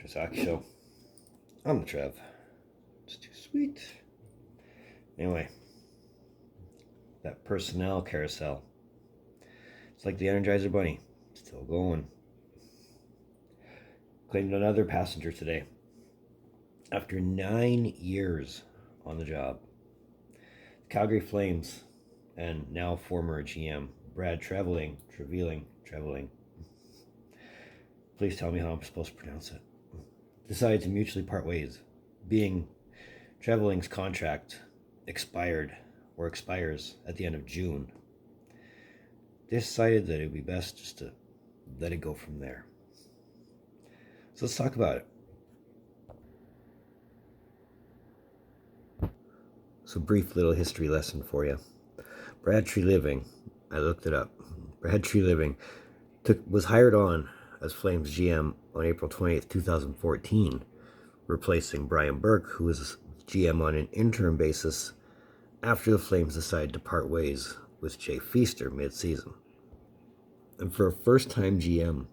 Show. I'm the Trev. It's too sweet. Anyway, that Personel Carousel. It's like the Energizer Bunny. Still going. Claimed another passenger today. After 9 years on the job. Calgary Flames and now former GM Brad Treliving. Please tell me how I'm supposed to pronounce it. Decided to mutually part ways, being Treliving's contract expires at the end of June. They decided that it would be best just to let it go from there. So let's talk about it. So, brief little history lesson for you. Brad Treliving, I looked it up. Brad Treliving was hired on as Flames GM on April 20th, 2014, replacing Brian Burke, who was GM on an interim basis after the Flames decided to part ways with Jay Feaster mid-season. And for a first-time GM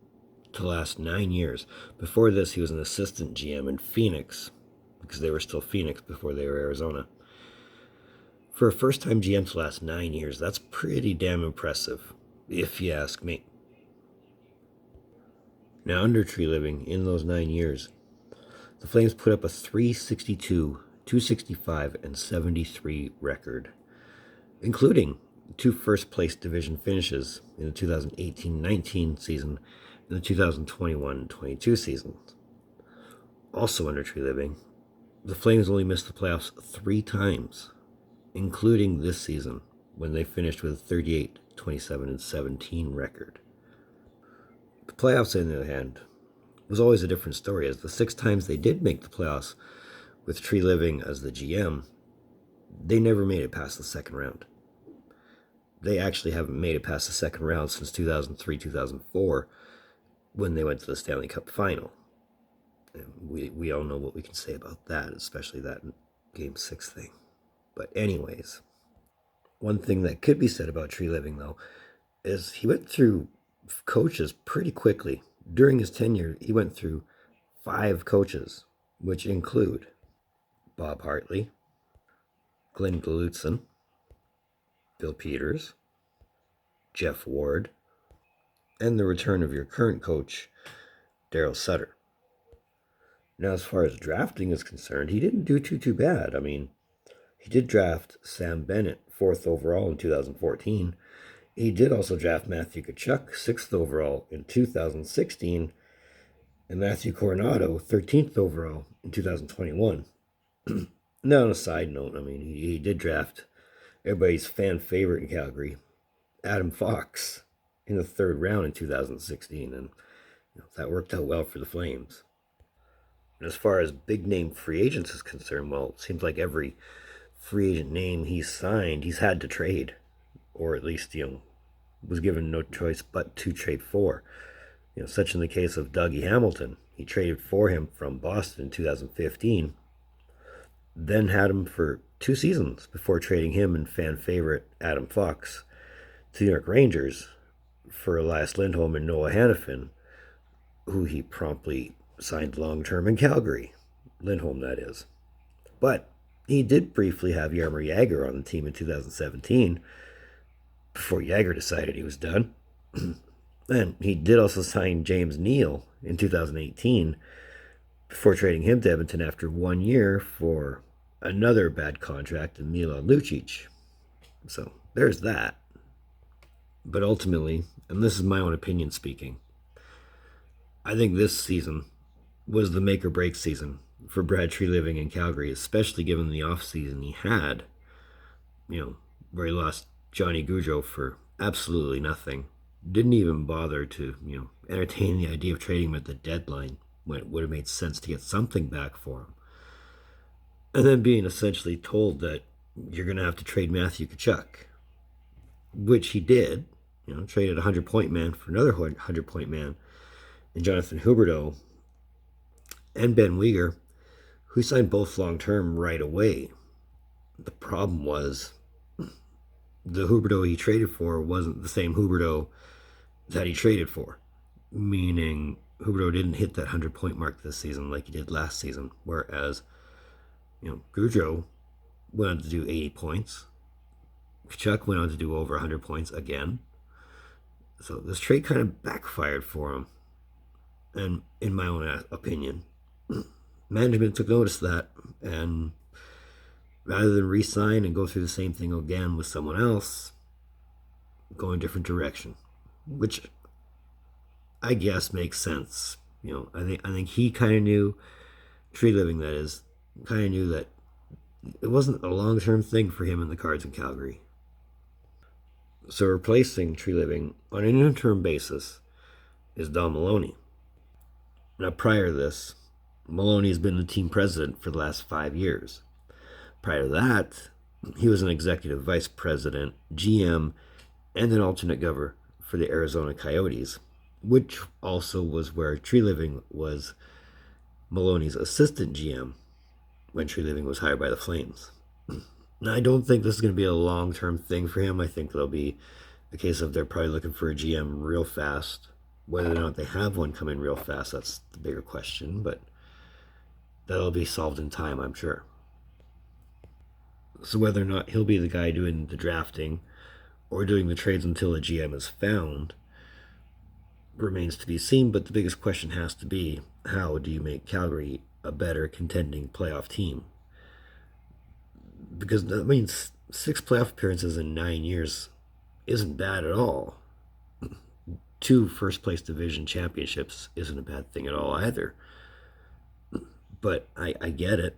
to last 9 years, before this he was an assistant GM in Phoenix, because they were still Phoenix before they were Arizona. For a first-time GM to last 9 years, that's pretty damn impressive, if you ask me. Now, under Treliving, in those 9 years, the Flames put up a .362, .265, and .73 record, including 2 first-place division finishes in the 2018-19 season and the 2021-22 season. Also under Treliving, the Flames only missed the playoffs 3 times, including this season, when they finished with a 38, 27, and 17 record. The playoffs, on the other hand, was always a different story, as the 6 times they did make the playoffs with Treliving as the GM, they never made it past the second round. They actually haven't made it past the second round since 2003-2004, when they went to the Stanley Cup final. And we all know what we can say about that, especially that Game 6 thing. But anyways, one thing that could be said about Treliving, though, is he went through coaches pretty quickly. During his tenure, he went through 5 coaches, which include Bob Hartley, Glenn Glutzen, Bill Peters, Jeff Ward, and the return of your current coach, Daryl Sutter. Now, as far as drafting is concerned, he didn't do too bad. I mean, he did draft Sam Bennett 4th overall in 2014. He did also draft Matthew Tkachuk 6th overall in 2016, and Matthew Coronado 13th overall in 2021. Now, on a side note, I mean, he did draft everybody's fan favorite in Calgary, Adam Fox, in the 3rd round in 2016, and that worked out well for the Flames. And as far as big name free agents is concerned, well, it seems like every free agent name he's signed, he's had to trade, or at least, was given no choice but to trade for. Such in the case of Dougie Hamilton. He traded for him from Boston in 2015, then had him for 2 seasons before trading him and fan favorite Adam Fox to the New York Rangers for Elias Lindholm and Noah Hannafin, who he promptly signed long-term in Calgary. Lindholm, that is. But he did briefly have Jaromir Jagr on the team in 2017 before Jagr decided he was done. And he did also sign James Neal in 2018 before trading him to Edmonton after 1 year for another bad contract in Milan Lucic. So there's that. But ultimately, and this is my own opinion speaking, I think this season was the make or break season for Brad Treliving in Calgary, especially given the offseason he had, where he lost Johnny Gaudreau for absolutely nothing. Didn't even bother to, entertain the idea of trading him at the deadline when it would have made sense to get something back for him. And then being essentially told that you're going to have to trade Matthew Tkachuk, which he did, traded a 100-point man for another 100-point man in Jonathan Huberdeau and Ben Weegar, who signed both long-term right away. The problem was the Huberdeau he traded for wasn't the same Huberdeau that he traded for, meaning Huberdeau didn't hit that 100-point mark this season like he did last season, whereas, Gaudreau went on to do 80 points. Kachuk went on to do over 100 points again. So this trade kind of backfired for him. And in my own opinion, management took notice of that, and rather than re-sign and go through the same thing again with someone else, go in a different direction, which I guess makes sense. I think he kind of knew, Treliving that is, kind of knew that it wasn't a long-term thing for him in the Cards in Calgary. So replacing Treliving on an interim basis is Don Maloney. Now, prior to this, Maloney has been the team president for the last 5 years. Prior to that, he was an executive vice president, GM, and an alternate governor for the Arizona Coyotes, which also was where Treliving was Maloney's assistant GM when Treliving was hired by the Flames. Now, I don't think this is going to be a long-term thing for him. I think it'll be a case of they're probably looking for a GM real fast. Whether or not they have one come in real fast, that's the bigger question, but that'll be solved in time, I'm sure. So whether or not he'll be the guy doing the drafting or doing the trades until a GM is found remains to be seen, but the biggest question has to be, how do you make Calgary a better contending playoff team? Because that means 6 playoff appearances in 9 years isn't bad at all. 2 first-place division championships isn't a bad thing at all either. But I get it,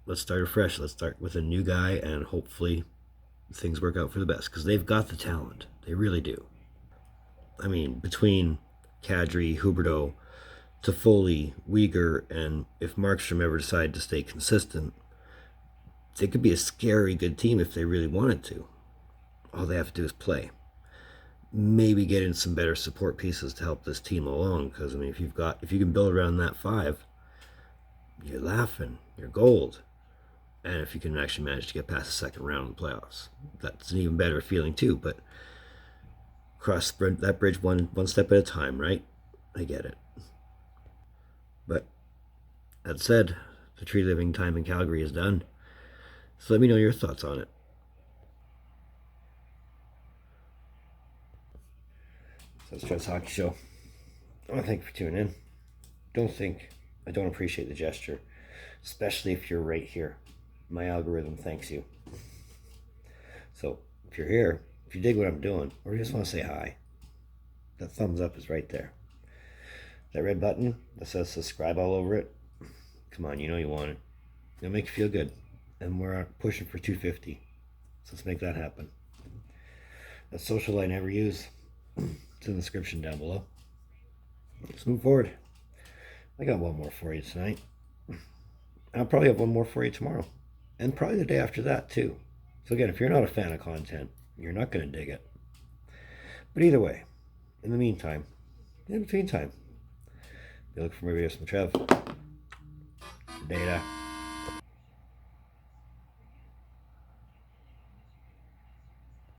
Let's start afresh. Let's start with a new guy, and hopefully things work out for the best, because they've got the talent. They really do. I mean, between Kadri, Huberdeau, Toffoli, Weegar, and if Markstrom ever decided to stay consistent, they could be a scary good team if they really wanted to. All they have to do is play. Maybe get in some better support pieces to help this team along, because if you can build around that 5, you're laughing, you're gold. And if you can actually manage to get past the second round of the playoffs, that's an even better feeling too. But cross that bridge one step at a time, right? I get it. But that said, the Treliving time in Calgary is done. So let me know your thoughts on it. So it's Trevs Hockey Show. I want to thank you for tuning in. Don't think I don't appreciate the gesture, especially if you're right here. My algorithm thanks you. So if you're here, if you dig what I'm doing, or you just want to say hi, that thumbs up is right there. That red button that says subscribe all over it, come on, you want it. It'll make you feel good. And we're pushing for 250. So let's make that happen. That social I never use. It's in the description down below. Let's move forward. I got one more for you tonight. I'll probably have one more for you tomorrow. And probably the day after that, too. So again, if you're not a fan of content, you're not going to dig it. But either way, in the meantime, in between time, be looking for more videos from Trev. Beta.